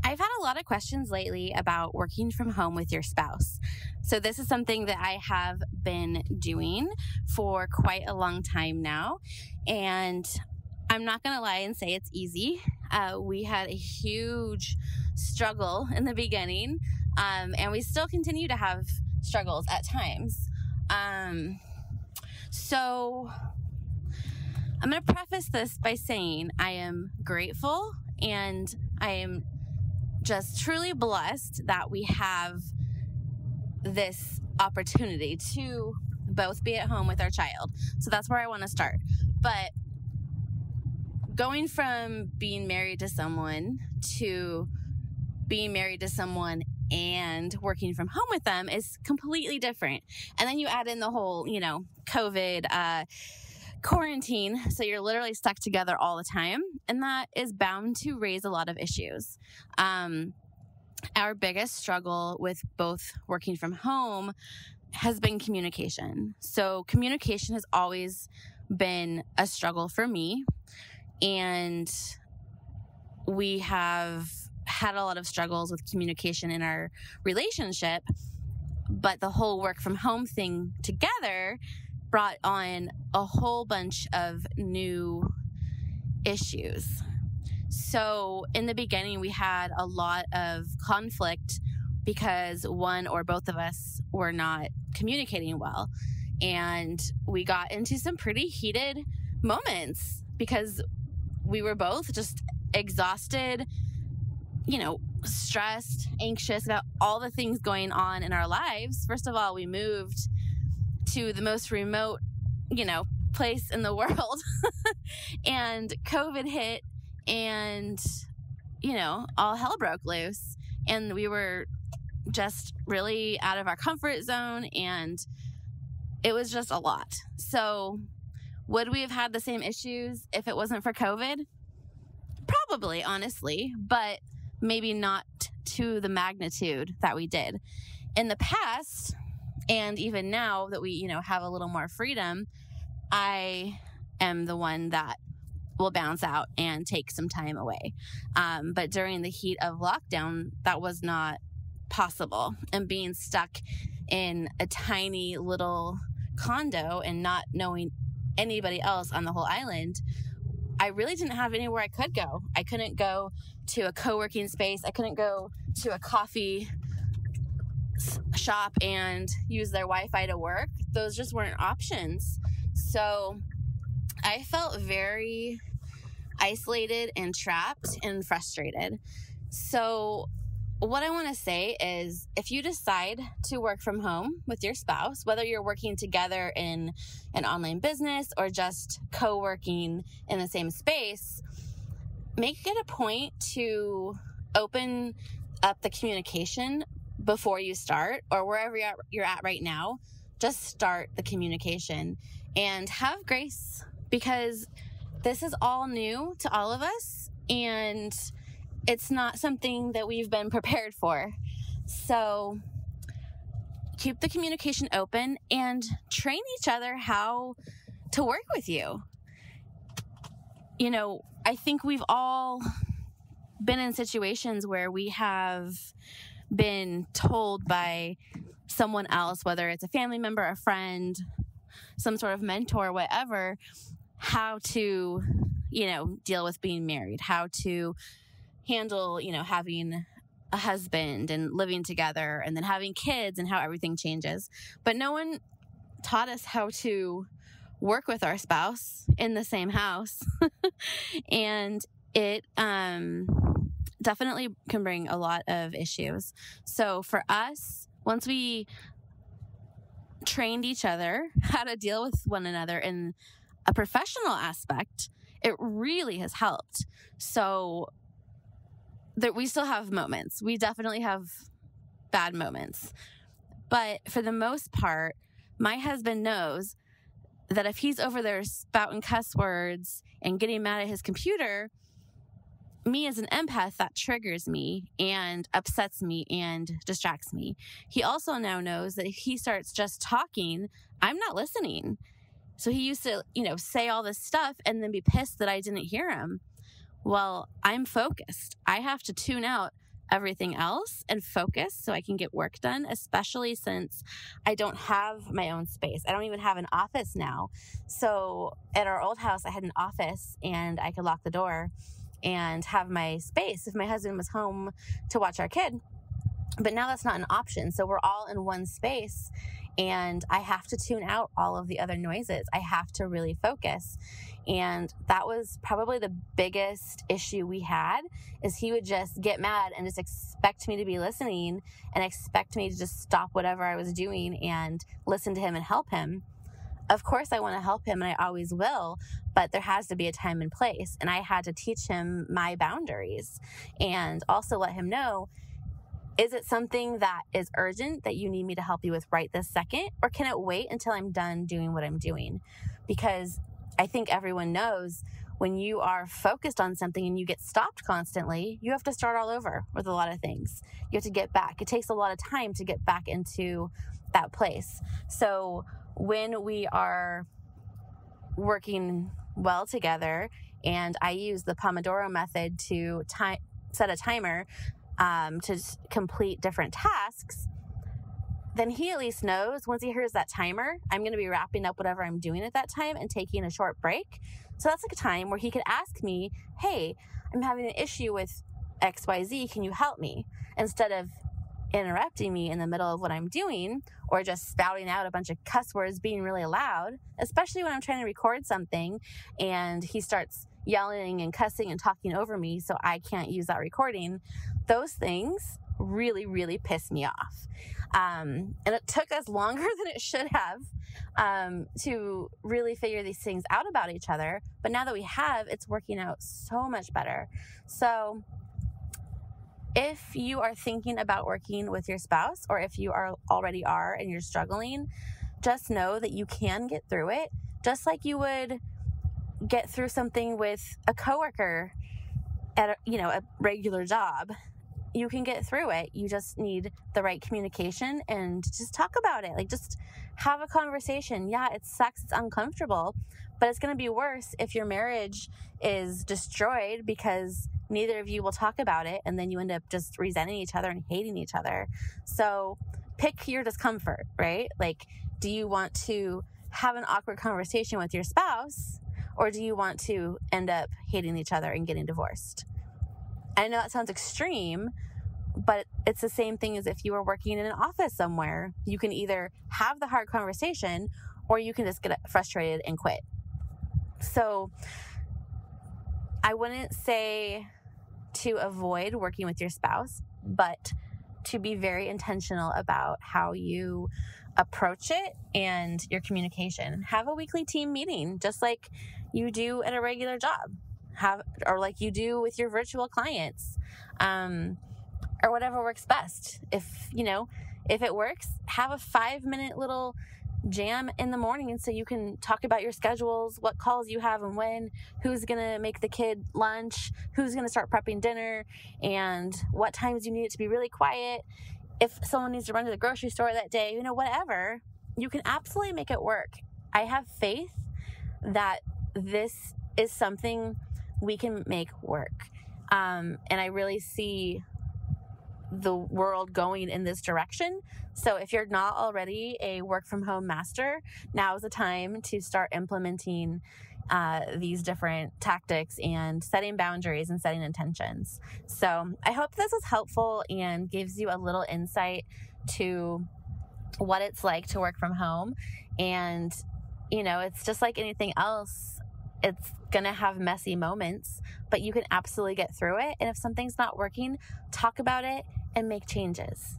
I've had a lot of questions lately about working from home with your spouse. So this is something that I have been doing for quite a long time now. And I'm not going to lie and say it's easy. We had a huge struggle in the beginning, and we still continue to have struggles at times. So I'm going to preface this by saying I am grateful and I am just truly blessed that we have this opportunity to both be at home with our child. So that's where I want to start. But going from being married to someone to being married to someone and working from home with them is completely different. And then you add in the whole, COVID quarantine. So you're literally stuck together all the time. And that is bound to raise a lot of issues. Our biggest struggle with both working from home has been communication. So communication has always been a struggle for me. And we have had a lot of struggles with communication in our relationship. But the whole work from home thing together brought on a whole bunch of new issues. So in the beginning, we had a lot of conflict because one or both of us were not communicating well. And we got into some pretty heated moments because we were both just exhausted, stressed, anxious about all the things going on in our lives. First of all, we moved to the most remote, place in the world and COVID hit and, all hell broke loose and we were just really out of our comfort zone and it was just a lot. So would we have had the same issues if it wasn't for COVID? Probably, honestly, but maybe not to the magnitude that we did. In the past, and even now that we, have a little more freedom, I am the one that will bounce out and take some time away. But during the heat of lockdown, that was not possible. And being stuck in a tiny little condo and not knowing anybody else on the whole island, I really didn't have anywhere I could go. I couldn't go to a co-working space. I couldn't go to a coffee shop and use their Wi-Fi to work. Those just weren't options. So I felt very isolated and trapped and frustrated. So what I want to say is if you decide to work from home with your spouse, whether you're working together in an online business or just co-working in the same space, make it a point to open up the communication before you start, or wherever you're at right now. Just start the communication and have grace, because this is all new to all of us and it's not something that we've been prepared for. So keep the communication open and train each other how to work with you. I think we've all been in situations where we have been told by someone else, whether it's a family member, a friend, some sort of mentor, whatever, how to, deal with being married, how to handle, having a husband and living together and then having kids and how everything changes. But no one taught us how to work with our spouse in the same house. And it definitely can bring a lot of issues. So for us, once we trained each other how to deal with one another in a professional aspect, it really has helped. So that we still have moments. We definitely have bad moments. But for the most part, my husband knows that if he's over there spouting cuss words and getting mad at his computer, me as an empath, that triggers me and upsets me and distracts me. He also now knows that if he starts just talking, I'm not listening. So he used to, say all this stuff and then be pissed that I didn't hear him. Well, I'm focused. I have to tune out everything else and focus so I can get work done, especially since I don't have my own space. I don't even have an office now. So at our old house, I had an office and I could lock the door and have my space if my husband was home to watch our kid. But now that's not an option. So we're all in one space and I have to tune out all of the other noises. I have to really focus. And that was probably the biggest issue we had, is he would just get mad and just expect me to be listening and expect me to just stop whatever I was doing and listen to him and help him. Of course, I want to help him and I always will, but there has to be a time and place. And I had to teach him my boundaries and also let him know, is it something that is urgent that you need me to help you with right this second? Or can it wait until I'm done doing what I'm doing? Because I think everyone knows when you are focused on something and you get stopped constantly, you have to start all over with a lot of things. You have to get back. It takes a lot of time to get back into that place. So when we are working well together and I use the Pomodoro method to set a timer to complete different tasks, then he at least knows once he hears that timer, I'm going to be wrapping up whatever I'm doing at that time and taking a short break. So that's like a time where he could ask me, hey, I'm having an issue with XYZ. Can you help me? Instead of interrupting me in the middle of what I'm doing or just spouting out a bunch of cuss words, being really loud, especially when I'm trying to record something and he starts yelling and cussing and talking over me so I can't use that recording. Those things really, really piss me off. And it took us longer than it should have to really figure these things out about each other. But now that we have, it's working out so much better. So if you are thinking about working with your spouse, or if you already are and you're struggling, just know that you can get through it, just like you would get through something with a coworker at a regular job. You can get through it. You just need the right communication and just talk about it. Like, just have a conversation. Yeah, it sucks. It's uncomfortable, but it's going to be worse if your marriage is destroyed because neither of you will talk about it. And then you end up just resenting each other and hating each other. So pick your discomfort, right? Like, do you want to have an awkward conversation with your spouse, or do you want to end up hating each other and getting divorced? I know that sounds extreme, but it's the same thing as if you were working in an office somewhere. You can either have the hard conversation or you can just get frustrated and quit. So I wouldn't say to avoid working with your spouse, but to be very intentional about how you approach it and your communication. Have a weekly team meeting, just like you do at a regular job. Or like you do with your virtual clients, or whatever works best. If it works, have a 5-minute little jam in the morning so you can talk about your schedules, what calls you have and when, who's going to make the kid lunch, who's going to start prepping dinner, and what times you need it to be really quiet. If someone needs to run to the grocery store that day, whatever, you can absolutely make it work. I have faith that this is something we can make work. And I really see the world going in this direction. So if you're not already a work from home master, now is the time to start implementing these different tactics and setting boundaries and setting intentions. So I hope this was helpful and gives you a little insight to what it's like to work from home. And, it's just like anything else. It's going to have messy moments, but you can absolutely get through it. And if something's not working, talk about it and make changes.